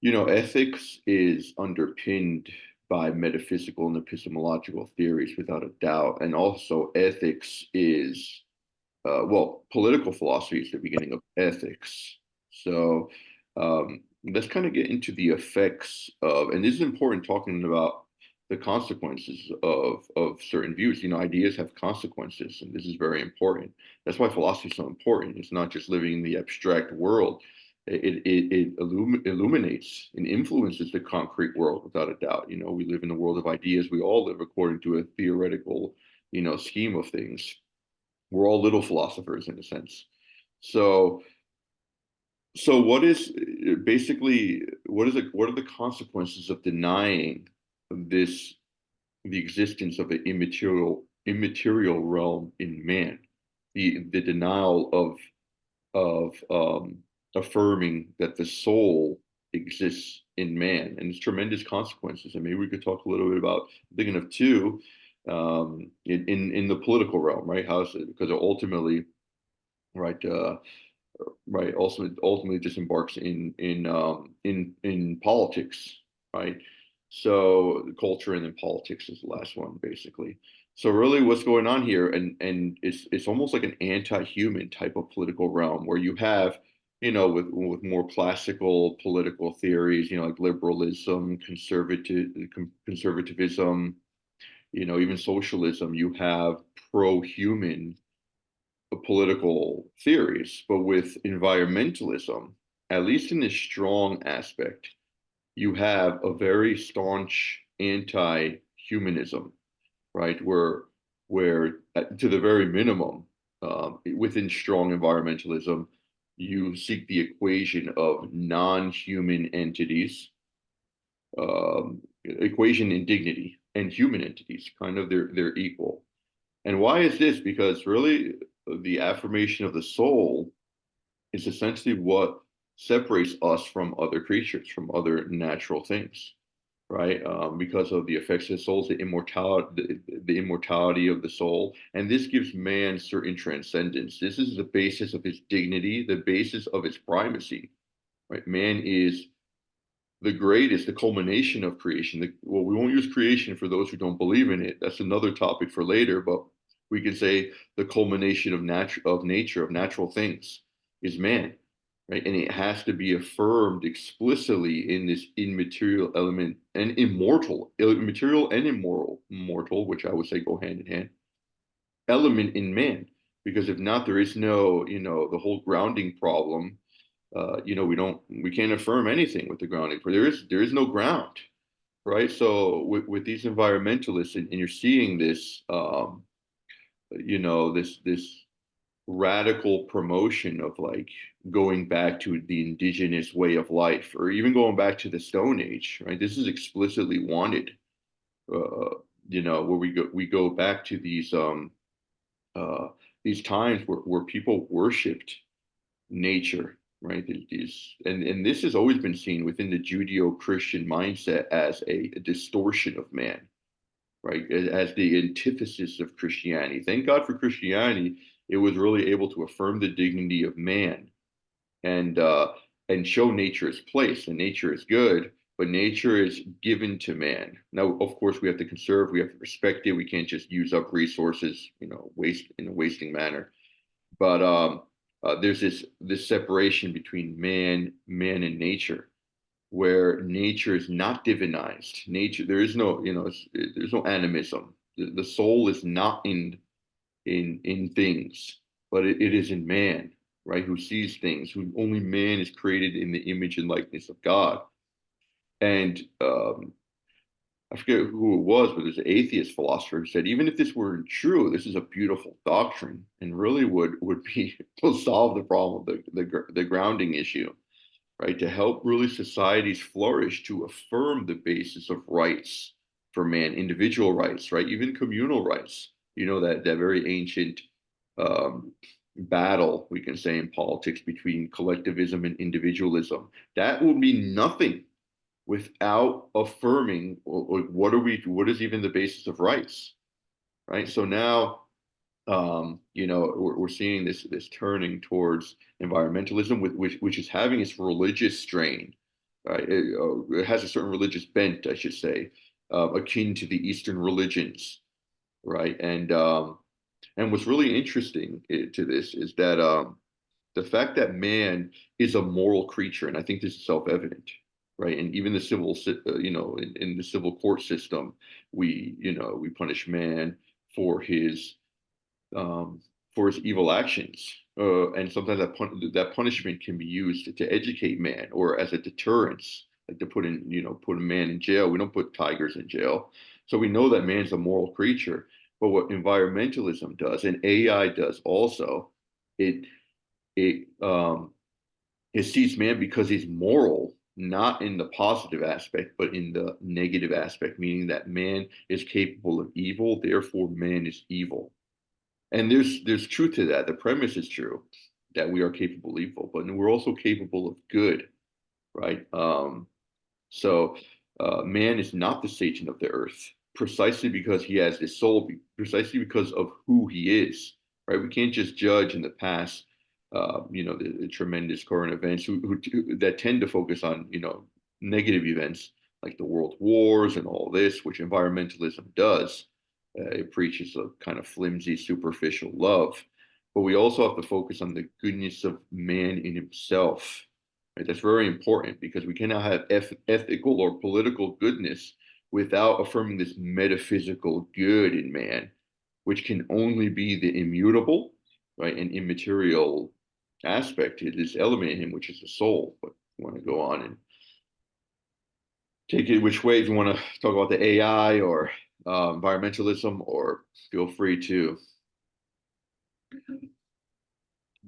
Ethics is underpinned by metaphysical and epistemological theories without a doubt. And also, ethics is, political philosophy is the beginning of ethics. So, let's kind of get into the effects of, and this is important talking about the consequences of certain views. Ideas have consequences, and this is very important. That's why philosophy is so important. It's not just living in the abstract world. It illuminates and influences the concrete world without a doubt. We live in the world of ideas. We all live according to a theoretical, scheme of things. We're all little philosophers in a sense. So, so what is basically what are the consequences of denying this the existence of an immaterial realm in man? The denial of affirming that the soul exists in man, and its tremendous consequences. And maybe we could talk a little bit about, thinking of two, in the political realm, right? How is it? Because ultimately, right, right, also ultimately disembarks in politics, right? So culture and then politics is the last one, basically. So really, what's going on here, and it's almost like an anti-human type of political realm where you have, with more classical political theories, like liberalism, conservatism, even socialism. You have pro-human political theories, but with environmentalism, at least in this strong aspect, you have a very staunch anti-humanism, right? Where to the very minimum, within strong environmentalism, you seek the equation of non-human entities, equation in dignity, and human entities, kind of they're equal. And why is this? Because really, the affirmation of the soul is essentially what separates us from other creatures, from other natural things, right? Because of the effects of the soul, the immortality of the soul, and this gives man certain transcendence. This is the basis of his dignity, the basis of his primacy, right? Man is the greatest, the culmination of creation. Well, we won't use creation for those who don't believe in it. That's another topic for later, but we can say the culmination of nature, of natural things, is man, right? And it has to be affirmed explicitly in this immaterial element and immaterial and immortal, which I would say go hand in hand, element in man. Because if not, there is no, the whole grounding problem. We can't affirm anything with the grounding. For there is no ground, right? So with these environmentalists, and you're seeing this, this radical promotion of, like, going back to the indigenous way of life, or even going back to the Stone Age, right? This is explicitly wanted, where we go back to uh, these times where people worshipped nature, right? And this has always been seen within the Judeo-Christian mindset as a distortion of man, right? As the antithesis of Christianity. Thank God for Christianity. It was really able to affirm the dignity of man, and uh, and show nature its place. And nature is good, but nature is given to man. Now, of course, we have to conserve. We have to respect it. We can't just use up resources, waste in a wasting manner. But there's this separation between man and nature, where nature is not divinized. Nature, there is no, there's no animism. The soul is not in things, but it is in man, right? Who sees things, who only man is created in the image and likeness of God. And I forget who it was, but there's an atheist philosopher who said, even if this weren't true, this is a beautiful doctrine, and really would be will solve the problem of the grounding issue, right? To help really societies flourish, to affirm the basis of rights for man, individual rights, right? Even communal rights. That very ancient um, battle, we can say, in politics between collectivism and individualism. That will mean nothing without affirming, what is even the basis of rights, right? So now, we're seeing this turning towards environmentalism, which is having its religious strain, right? It has a certain religious bent, I should say, akin to the Eastern religions, right? And what's really interesting to this is that the fact that man is a moral creature, and I think this is self-evident, right? And even the in the civil court system, we punish man for his um, for his evil actions. And sometimes that punishment can be used to educate man or as a deterrence, like to put a man in jail. We don't put tigers in jail. So we know that man's a moral creature. But what environmentalism does, and AI does also, it it it sees man because he's moral, not in the positive aspect, but in the negative aspect, meaning that man is capable of evil, therefore man is evil. And there's truth to that. The premise is true that we are capable of evil, but we're also capable of good, right? So man is not the Satan of the earth, precisely because he has this soul, precisely because of who he is, right? We can't just judge in the past, the tremendous current events that tend to focus on, negative events like the world wars and all this, which environmentalism does. It preaches a kind of flimsy, superficial love. But we also have to focus on the goodness of man in himself. Right? That's very important because we cannot have ethical or political goodness without affirming this metaphysical good in man, which can only be the immutable, right, and immaterial aspect to this element in him, which is the soul. But you want to go on and take it which way, if you want to talk about the AI or environmentalism, or feel free to.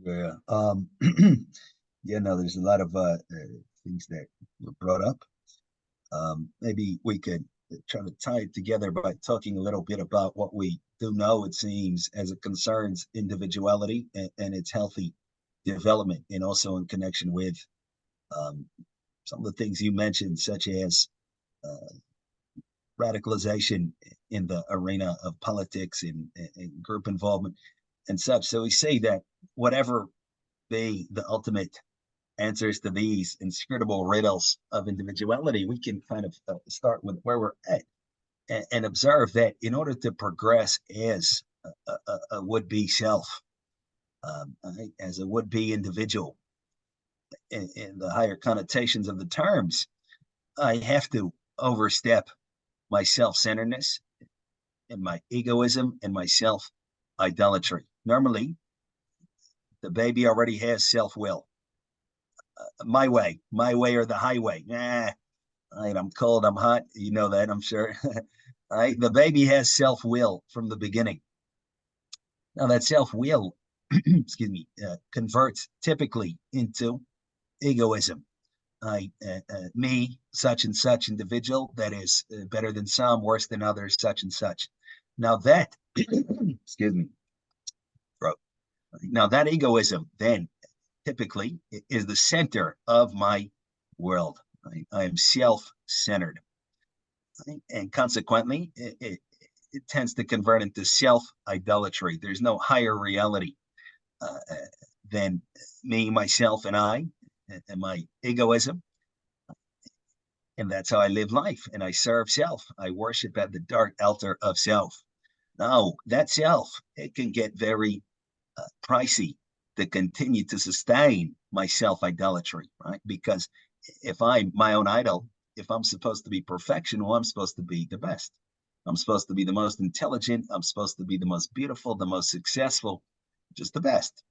Yeah. Yeah, no, there's a lot of things that were brought up. Maybe we could try to tie it together by talking a little bit about what we do know, it seems, as it concerns individuality and its healthy development, and also in connection with um, some of the things you mentioned, such as uh, radicalization in the arena of politics and group involvement and such. So we say that whatever be the ultimate answers to these inscrutable riddles of individuality, we can kind of start with where we're at and observe that in order to progress as a would-be self, as a would-be individual, in the higher connotations of the terms, I have to overstep my self-centeredness and my egoism and my self-idolatry. Normally, the baby already has self-will. My way or the highway. Nah, right, I'm cold, I'm hot. You know that, I'm sure. All right, the baby has self will from the beginning. Now, that self will, excuse me, converts typically into egoism. Me, such and such individual that is better than some, worse than others, such and such. Now, that, excuse me, throat. Now, that egoism then typically is the center of my world. I am self centered. And consequently, it tends to convert into self idolatry. There's no higher reality than me, myself, and I, and my egoism. And that's how I live life. And I serve self. I worship at the dark altar of self. Now, that self, it can get very pricey to continue to sustain my self idolatry, right? Because if I'm my own idol, if I'm supposed to be perfection, well, I'm supposed to be the best. I'm supposed to be the most intelligent. I'm supposed to be the most beautiful, the most successful, just the best.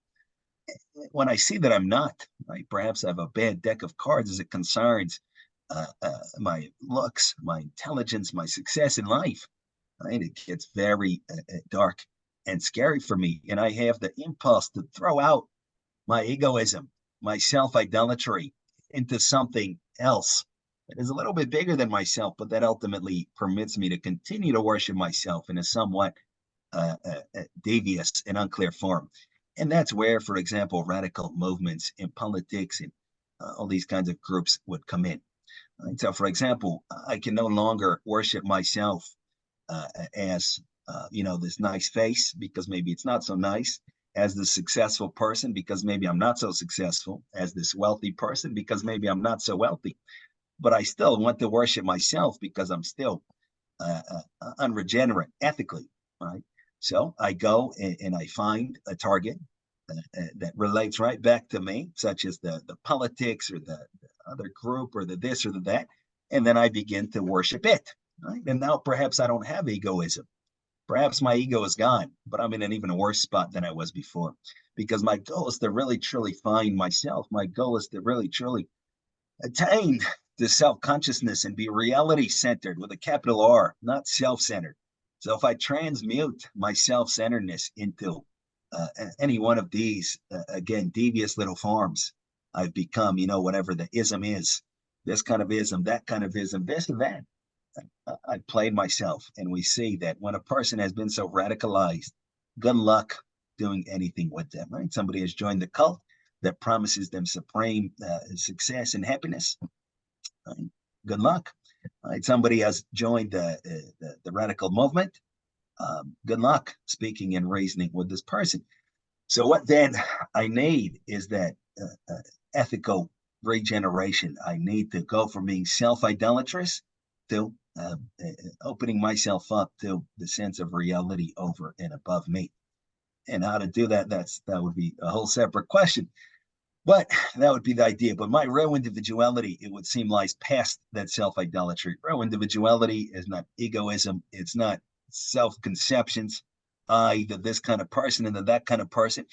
When I see that I'm not, right, perhaps I have a bad deck of cards as it concerns my looks, my intelligence, my success in life, right? It gets very dark and scary for me. And I have the impulse to throw out my egoism, my self idolatry into something else that is a little bit bigger than myself, but that ultimately permits me to continue to worship myself in a somewhat devious and unclear form. And that's where, for example, radical movements in politics and all these kinds of groups would come in. Right? So, for example, I can no longer worship myself as this nice face because maybe it's not so nice, as the successful person because maybe I'm not so successful, as this wealthy person because maybe I'm not so wealthy. but I still want to worship myself because I'm still unregenerate ethically, right? So I go and I find a target that relates right back to me, such as the politics or the other group or the this or the that, and then I begin to worship it. Right? And now perhaps I don't have egoism. Perhaps my ego is gone, but I'm in an even worse spot than I was before because my goal is to really truly find myself. My goal is to really truly attain to self consciousness and be reality centered with a capital R, not self centered. So if I transmute my self centeredness into any one of these, again, devious little forms, I've become, whatever the ism is, this kind of ism, that kind of ism, this and that. I played myself, and we see that when a person has been so radicalized, good luck doing anything with them, right? Somebody has joined the cult that promises them supreme success and happiness. Right? Good luck. Right? Somebody has joined the radical movement. Good luck speaking and reasoning with this person. So what then I need is that ethical regeneration. I need to go from being self-idolatrous to opening myself up to the sense of reality over and above me. And how to do that, that would be a whole separate question. But that would be the idea. But my real individuality, it would seem, lies past that self-idolatry. Real individuality is not egoism. It's not self-conceptions. Either this kind of person and then that kind of person.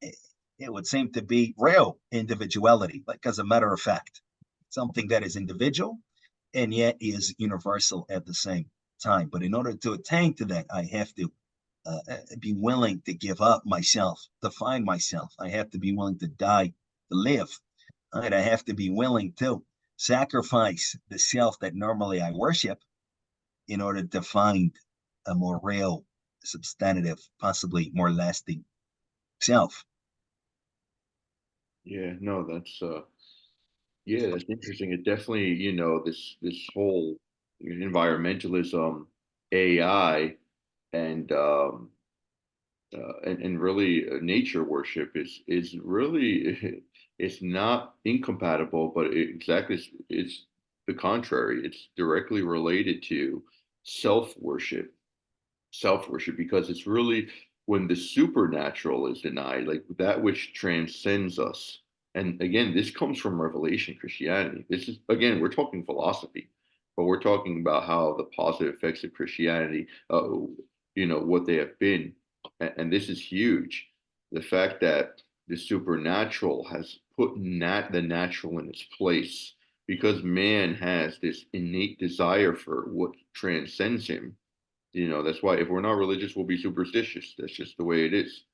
It would seem to be real individuality, like as a matter of fact, something that is individual and yet is universal at the same time. But in order to attain to that, I have to be willing to give up myself, to find myself. I have to be willing to die to live. Right? I have to be willing to sacrifice the self that normally I worship in order to find a more real, substantive, possibly more lasting self. Yeah, no, that's interesting. It definitely, this whole environmentalism, AI, and and really nature worship is really it's not incompatible, but exactly it's the contrary. It's directly related to self worship, self worship, because it's really when the supernatural is denied, like that which transcends us. And again, this comes from Revelation Christianity. This is, again, we're talking philosophy, but we're talking about how the positive effects of Christianity, what they have been. And this is huge. The fact that the supernatural has put the natural in its place because man has this innate desire for what transcends him. That's why if we're not religious, we'll be superstitious. That's just the way it is.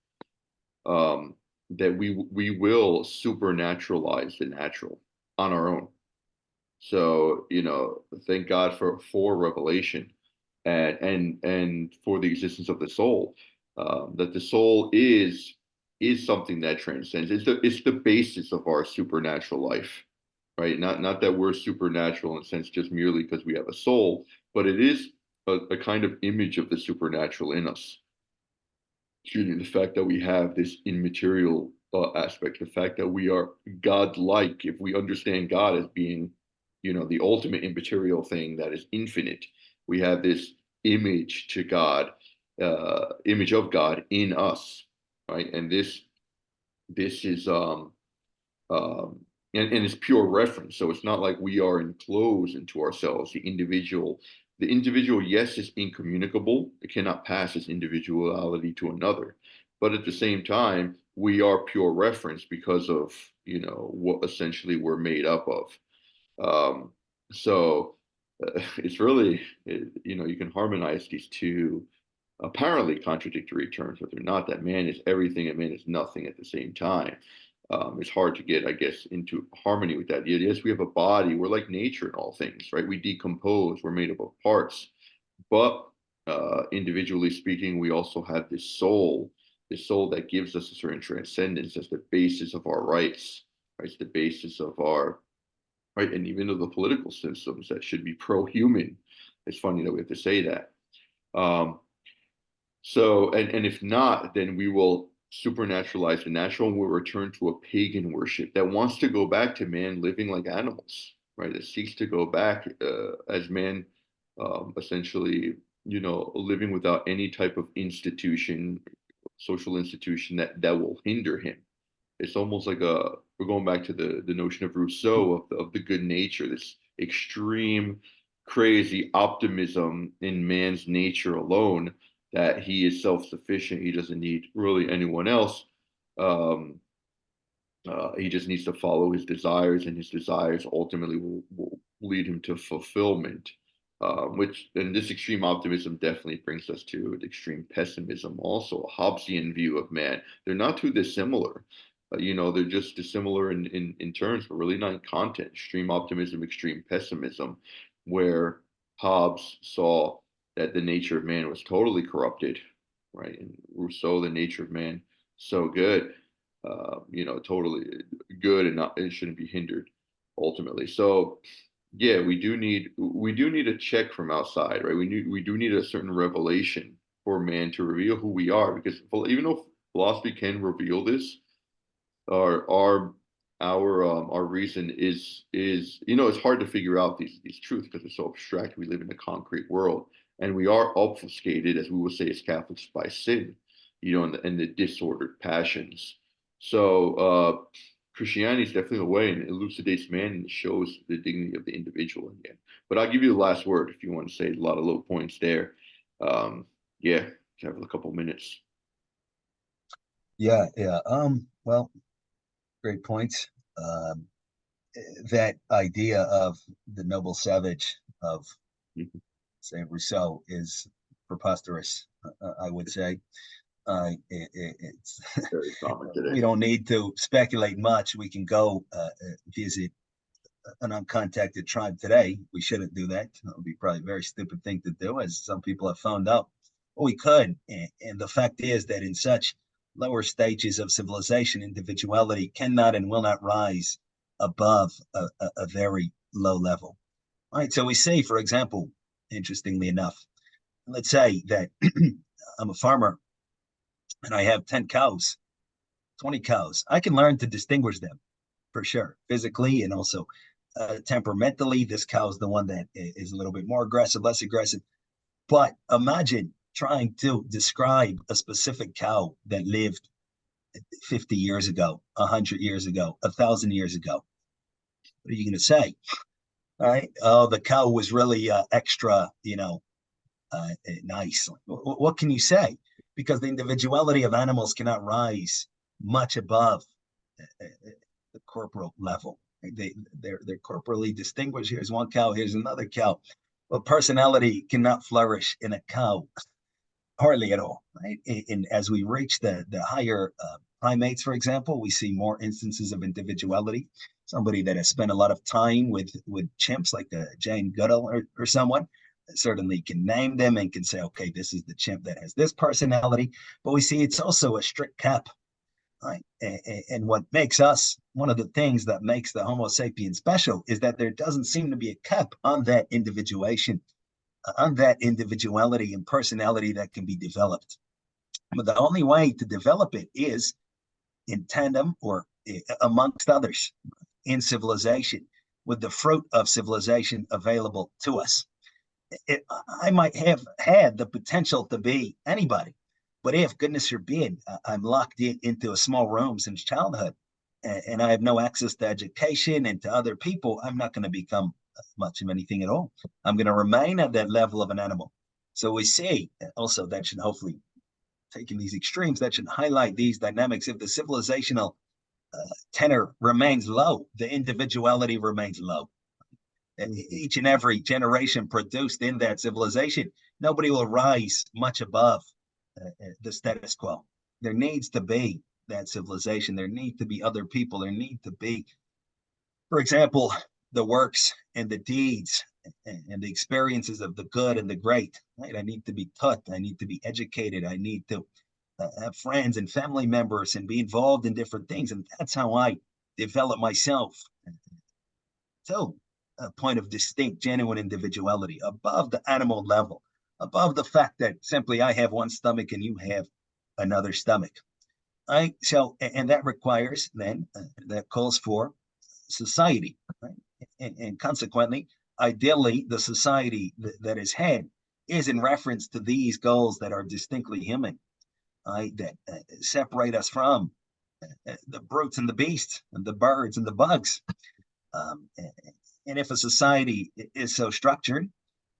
Um, that we will supernaturalize the natural on our own. So, thank God for revelation and for the existence of the soul. That the soul is something that transcends. It's the basis of our supernatural life, right? Not that we're supernatural in a sense just merely because we have a soul, but it is a kind of image of the supernatural in us. Excuse me, the fact that we have this immaterial aspect, the fact that we are God-like, if we understand God as being, the ultimate immaterial thing that is infinite, we have this image to God, image of God in us, right? And this is and it's pure reference. So it's not like we are enclosed into ourselves. The individual, yes, is incommunicable. It cannot pass its individuality to another. But at the same time, we are pure reference because of, what essentially we're made up of. Um, so it's really, you can harmonize these two apparently contradictory terms, but they're not. That man is everything and man is nothing at the same time. It's hard to get, I guess, into harmony with that. Yes, we have a body. We're like nature in all things, right? We decompose. We're made up of parts. But individually speaking, we also have this soul that gives us a certain transcendence as the basis of our rights, right? It's the basis of our, right? And even of the political systems that should be pro-human. It's funny that we have to say that. Um, so, and if not, then we will supernaturalize the natural and we'll return to a pagan worship that wants to go back to man living like animals, right? That seeks to go back as man, essentially, living without any type of institution, social institution that will hinder him. It's almost like we're going back to the notion of Rousseau of the good nature, this extreme, crazy optimism in man's nature alone that he is self-sufficient. He doesn't need really anyone else. Um, he just needs to follow his desires, and his desires ultimately will lead him to fulfillment. Which and this extreme optimism definitely brings us to an extreme pessimism, also a Hobbesian view of man. They're not too dissimilar. They're just dissimilar in terms, but really not in content. Extreme optimism, extreme pessimism, where Hobbes saw that the nature of man was totally corrupted, right? And Rousseau, the nature of man, so good, totally good, and not it shouldn't be hindered ultimately. So yeah, we do need a check from outside, right? We do need a certain revelation for man to reveal who we are, because even though philosophy can reveal this, our reason is it's hard to figure out these truths because they're so abstract. We live in a concrete world, and we are obfuscated, as we would say as Catholics, by sin, and the disordered passions. So Christianity is definitely the way, and it elucidates man and shows the dignity of the individual in the end. But I'll give you the last word if you want to say a lot of low points there. Yeah, you have a couple minutes. Yeah, yeah. Well, great points. Um, that idea of the noble savage of, Mhm. say, Rousseau is preposterous, I would say. It's Very common we today. don't need to speculate much. We can go visit an uncontacted tribe today. We shouldn't do that. That would be probably a very stupid thing to do, as some people have found out. Well, we could. And the fact is that in such lower stages of civilization, individuality cannot and will not rise above a very low level. All right. So we see, for example, interestingly enough, let's say that I'm a farmer and I have 10 cows, 20 cows. I can learn to distinguish them for sure, physically and also temperamentally. This cow is the one that is a little bit more aggressive, less aggressive. But imagine trying to describe a specific cow that lived 50 years ago, 100 years ago, 1,000 years ago. What are you going to say? All right. Oh, the cow was really extra, nice. What can you say? Because the individuality of animals cannot rise much above the corporal level. They're corporally distinguished. Here's one cow, here's another cow. But personality cannot flourish in a cow, hardly at all. Right? And as we reach the higher primates, for example, we see more instances of individuality. Somebody that has spent a lot of time with chimps, like the Jane Goodall or someone, certainly can name them and can say, okay, this is the chimp that has this personality. But we see it's also a strict cap. Right? And what makes us, one of the things that makes the Homo sapien special is that there doesn't seem to be a cap on that individuation, on that individuality and personality that can be developed. But the only way to develop it is in tandem or amongst others in civilization, with the fruit of civilization available to us. I might have had the potential to be anybody, but if, goodness forbid, I'm locked into a small room since childhood and I have no access to education and to other people, I'm not going to become much of anything at all. I'm going to remain at that level of an animal. So we see also that should hopefully, taking these extremes, that should highlight these dynamics. If the civilizational tenor remains low, the individuality remains low. Each and every generation produced in that civilization, nobody will rise much above the status quo. There needs to be that civilization. There need to be other people. There need to be, for example, the works and the deeds and the experiences of the good and the great. Right? I need to be taught. I need to be educated. I need to have friends and family members and be involved in different things. And that's how I develop myself to a point of distinct, genuine individuality above the animal level, above the fact that simply I have one stomach and you have another stomach. Right? So, and that requires then, that calls for society. Right? and consequently, ideally, the society that is had is in reference to these goals that are distinctly human, that separate us from the brutes and the beasts and the birds and the bugs. Um, and if a society is so structured,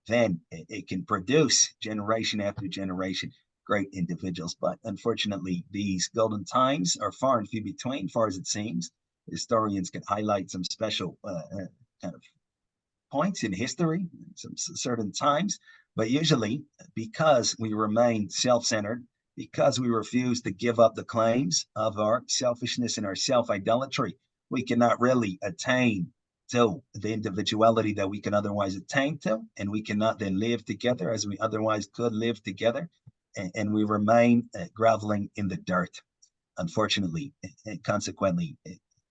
then it can produce generation after generation great individuals. But unfortunately, these golden times are far and few between, far as it seems. Historians can highlight some special kind of points in history, some certain times, but usually because we remain self-centered, because we refuse to give up the claims of our selfishness and our self-idolatry, we cannot really attain to the individuality that we can otherwise attain to, and we cannot then live together as we otherwise could live together, and we remain groveling in the dirt, unfortunately. And consequently,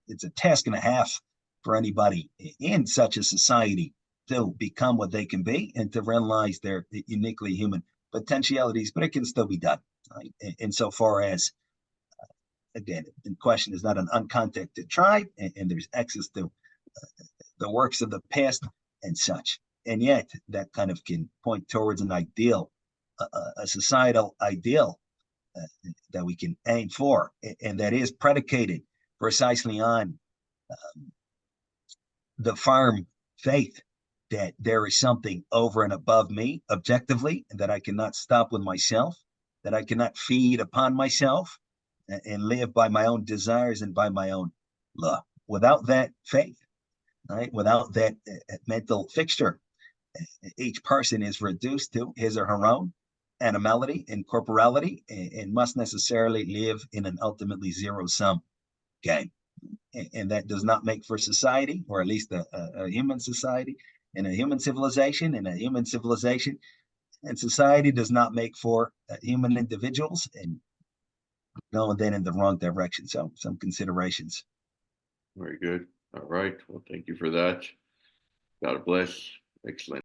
it's a task and a half for anybody in such a society to become what they can be and to realize their uniquely human potentialities, but it can still be done. Right? Insofar as, again, in question is not an uncontacted tribe, and there's access to the works of the past and such. And yet, that kind of can point towards an ideal, a societal ideal that we can aim for, and that is predicated precisely on the firm faith that there is something over and above me objectively, and that I cannot stop with myself, that I cannot feed upon myself and live by my own desires and by my own law. Without that faith, right, without that mental fixture, each person is reduced to his or her own animality and corporality, and must necessarily live in an ultimately zero-sum game. And that does not make for society, or at least a human society and a human civilization, and a human civilization and society does not make for human individuals, and going then in the wrong direction. So some considerations. Very good. All right. Well, thank you for that. God bless. Excellent.